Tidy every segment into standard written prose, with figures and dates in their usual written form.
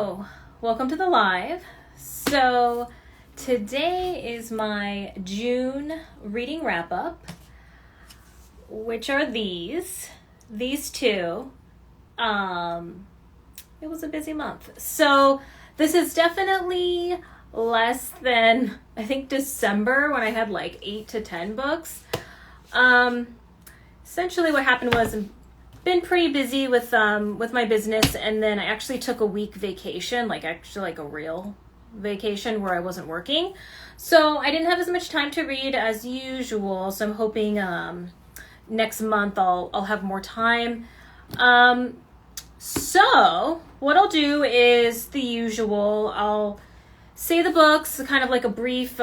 Hello, welcome to the live. So today is my June reading wrap up, which are these two. It was a busy month. So this is definitely less than, I think, December when I had like 8 to 10 books. Essentially what happened was been pretty busy with my business, and then I actually took a week vacation, like a real vacation where I wasn't working. So I didn't have as much time to read as usual. So I'm hoping next month I'll have more time. So what I'll do is the usual. I'll say the books, kind of like a brief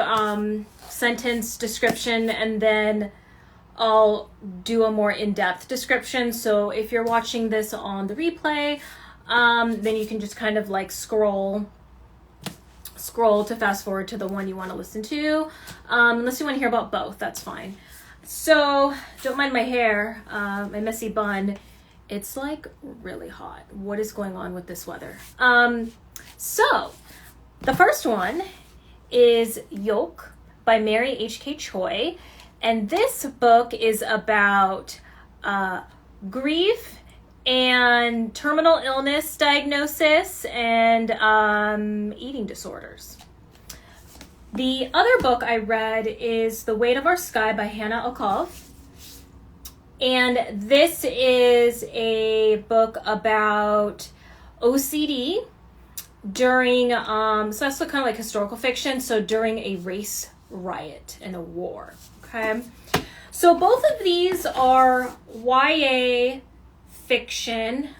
sentence description, and then I'll do a more in-depth description. So if you're watching this on the replay, then you can just kind of like scroll to fast forward to the one you want to listen to. Unless you want to hear about both, that's fine. So don't mind my hair, my messy bun. It's like really hot. What is going on with this weather? So the first one is Yolk by Mary H.K. Choi. And this book is about grief and terminal illness diagnosis and eating disorders. The other book I read is The Weight of Our Sky by Hanna Alkaf. And this is a book about OCD during, so that's kind of like historical fiction, so during a race riot and a war. Okay, so both of these are YA fiction.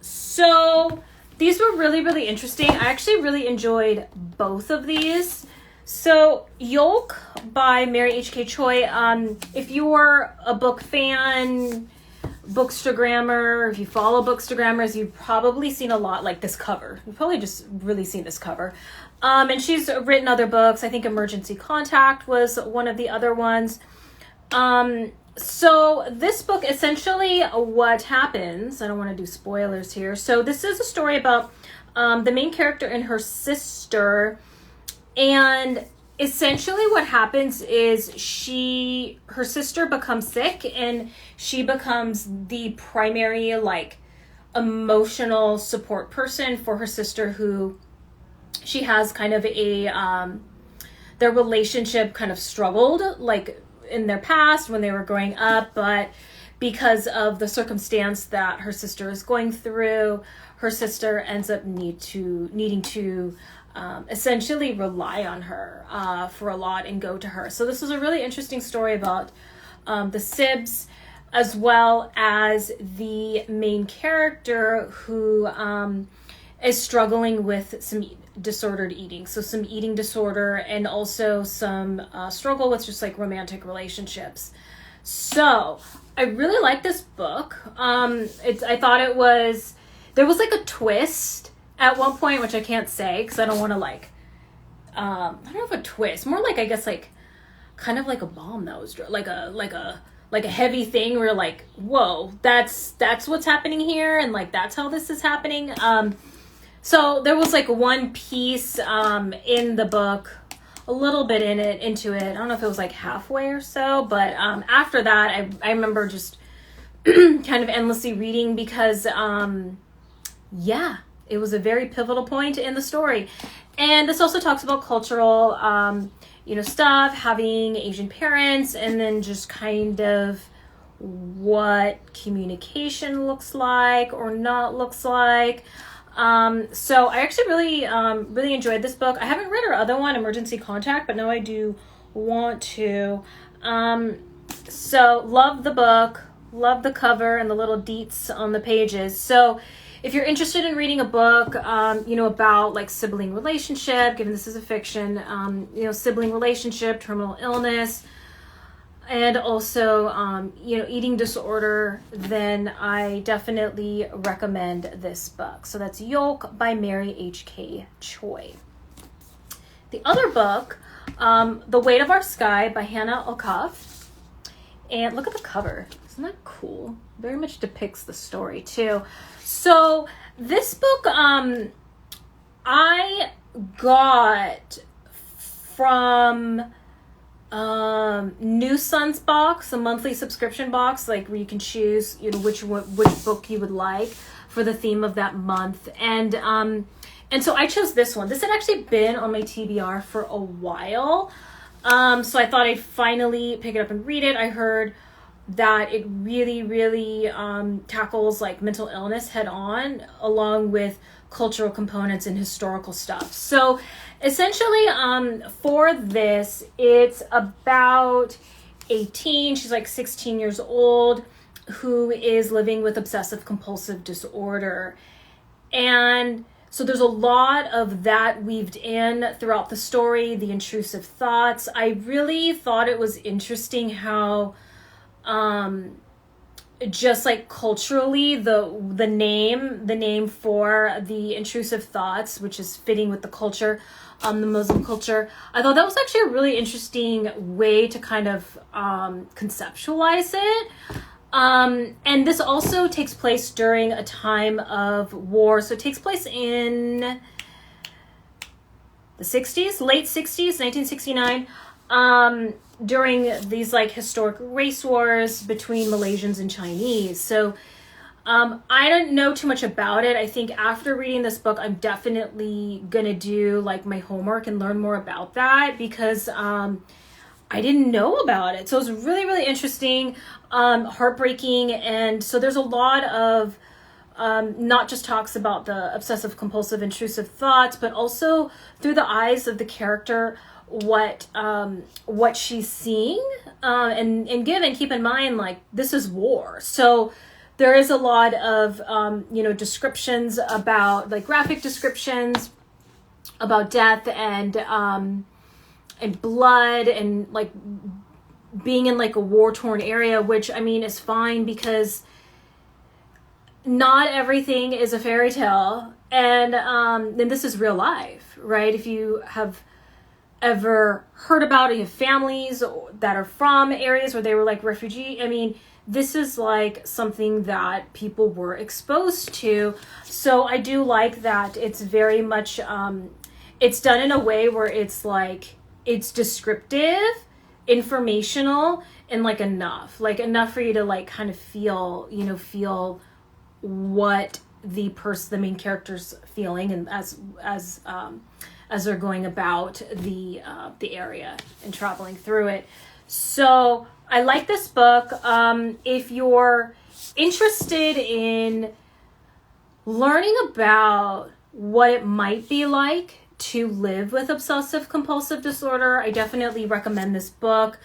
So these were really, really interesting. I actually really enjoyed both of these. So Yolk by Mary H.K. Choi. If you're a book fan, bookstagrammer, if you follow bookstagrammers, you've probably seen a lot like this cover. You've probably just really seen this cover. And she's written other books. I think Emergency Contact was one of the other ones. So this book, essentially what happens, I don't want to do spoilers here. So this is a story about the main character and her sister. And essentially what happens is her sister becomes sick, and she becomes the primary like emotional support person for her sister, who she has kind of their relationship kind of struggled like in their past when they were growing up, but because of the circumstance that her sister is going through, her sister ends up needing to essentially rely on her for a lot and go to her. So this is a really interesting story about the sibs, as well as the main character who is struggling with some disordered eating. So some eating disorder, and also some struggle with just like romantic relationships. So I really like this book. I thought there was like a twist at one point, which I can't say because I don't want to like, I don't know if a twist, more like, I guess like kind of like a bomb that was like a heavy thing where like, whoa, that's what's happening here. And like, that's how this is happening. So there was like one piece in the book, a little bit into it. I don't know if it was like halfway or so, but after that, I remember just kind of endlessly reading because, it was a very pivotal point in the story. And this also talks about cultural, stuff, having Asian parents, and then just kind of what communication looks like or not looks like. So I actually really enjoyed this book. I haven't read her other one, Emergency Contact, but now I do want to. So love the book, love the cover and the little deets on the pages. So if you're interested in reading a book, about like sibling relationship, given this is a fiction, sibling relationship, terminal illness, and also, eating disorder, then I definitely recommend this book. So that's Yolk by Mary H.K. Choi. The other book, The Weight of Our Sky by Hanna Alkaf. And look at the cover. Isn't that cool? Very much depicts the story too. So this book, I got from New Sun's box, a monthly subscription box, like where you can choose, which book you would like for the theme of that month. And so I chose this one. This had actually been on my TBR for a while. So I thought I'd finally pick it up and read it. I heard that it really, really tackles like mental illness head on, along with cultural components and historical stuff. So essentially, for this, it's about a teen, she's like 16 years old, who is living with obsessive compulsive disorder. And so there's a lot of that weaved in throughout the story, the intrusive thoughts. I really thought it was interesting how just like culturally the name for the intrusive thoughts, which is fitting with the culture, the Muslim culture. I thought that was actually a really interesting way to kind of conceptualize it. And this also takes place during a time of war. So it takes place in the 60s, late 60s, 1969, during these like historic race wars between Malaysians and Chinese. So I don't know too much about it. I think after reading this book, I'm definitely gonna do like my homework and learn more about that, because I didn't know about it. So it was really, really interesting, heartbreaking. And so there's a lot of not just talks about the obsessive compulsive intrusive thoughts, but also through the eyes of the character, what she's seeing, and keep in mind, like, this is war. So there is a lot of, descriptions about, like, graphic descriptions about death and blood and, like, being in, like, a war-torn area, which, I mean, is fine, because not everything is a fairy tale. And then this is real life, right? If you have ever heard about it, you have families that are from areas where they were like refugee. I mean, this is like something that people were exposed to. So I do like that it's very much, it's done in a way where it's like, it's descriptive, informational, and like enough for you to like kind of feel what the main character's feeling, and as they're going about the area and traveling through it. So I like this book. If you're interested in learning about what it might be like to live with obsessive compulsive disorder, I definitely recommend this book.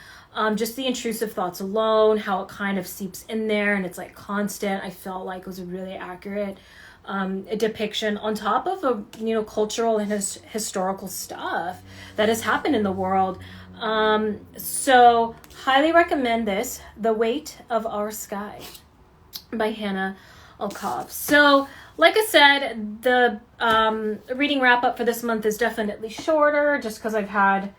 Just the intrusive thoughts alone, how it kind of seeps in there and it's like constant, I felt like was a really accurate a depiction on top of cultural and historical stuff that has happened in the world. So highly recommend this, The Weight of Our Sky by Hanna, Alkaf. So like I said, the reading wrap up for this month is definitely shorter, just because I've had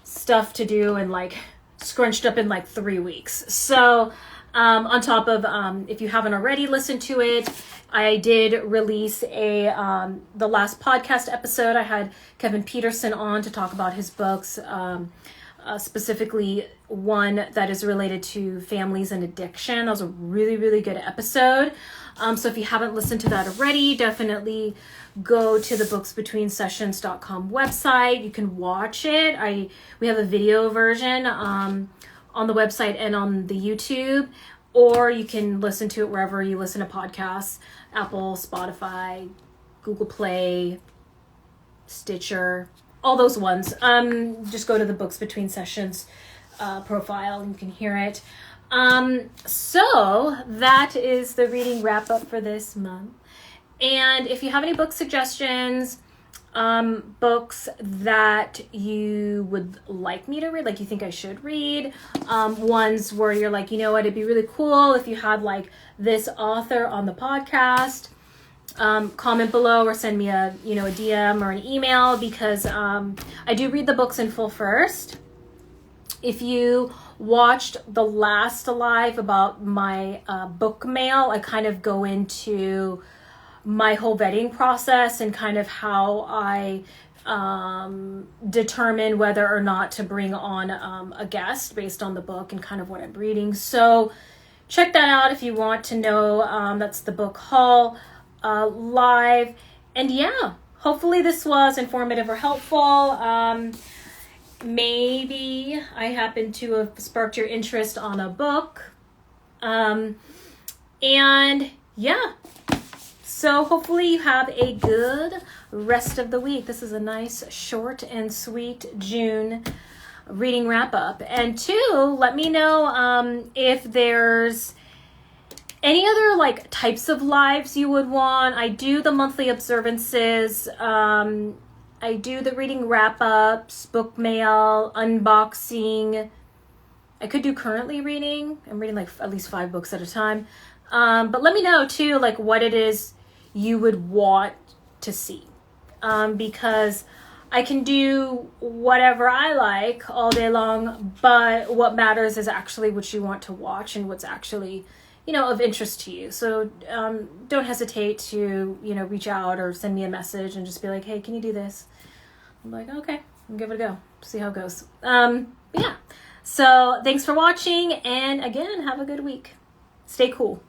stuff to do and like scrunched up in like 3 weeks. So on top of, if you haven't already listened to it, I did release the last podcast episode. I had Kevin Peterson on to talk about his books, specifically one that is related to families and addiction. That was a really, really good episode. So if you haven't listened to that already, definitely go to the booksbetweensessions.com website. You can watch it. We have a video version on the website and on the YouTube, or you can listen to it wherever you listen to podcasts: Apple, Spotify, Google Play, Stitcher, all those ones. Just go to the Books Between Sessions profile and you can hear it. So that is the reading wrap up for this month. And if you have any book suggestions, books that you would like me to read, like you think I should read, ones where you're like, it'd be really cool if you had like this author on the podcast, comment below or send me a DM or an email, because I do read the books in full first. If you watched the last live about my book mail, I kind of go into my whole vetting process and kind of how I determine whether or not to bring on a guest based on the book and kind of what I'm reading. So check that out if you want to know. That's the book haul live. And yeah, hopefully this was informative or helpful. Maybe I happen to have sparked your interest on a book. And yeah, so hopefully you have a good rest of the week. This is a nice, short and sweet June reading wrap up. And two, let me know if there's any other like types of lives you would want. I do the monthly observances. I do the reading wrap-ups, book mail, unboxing. I could do currently reading. I'm reading like at least 5 books at a time. But let me know too, like what it is you would want to see. Because I can do whatever I like all day long, but what matters is actually what you want to watch and what's actually, you know, of interest to you. So don't hesitate to, you know, reach out or send me a message and just be like, hey, can you do this? I'm like, okay, I'll give it a go. See how it goes. Yeah. So thanks for watching. And again, have a good week. Stay cool.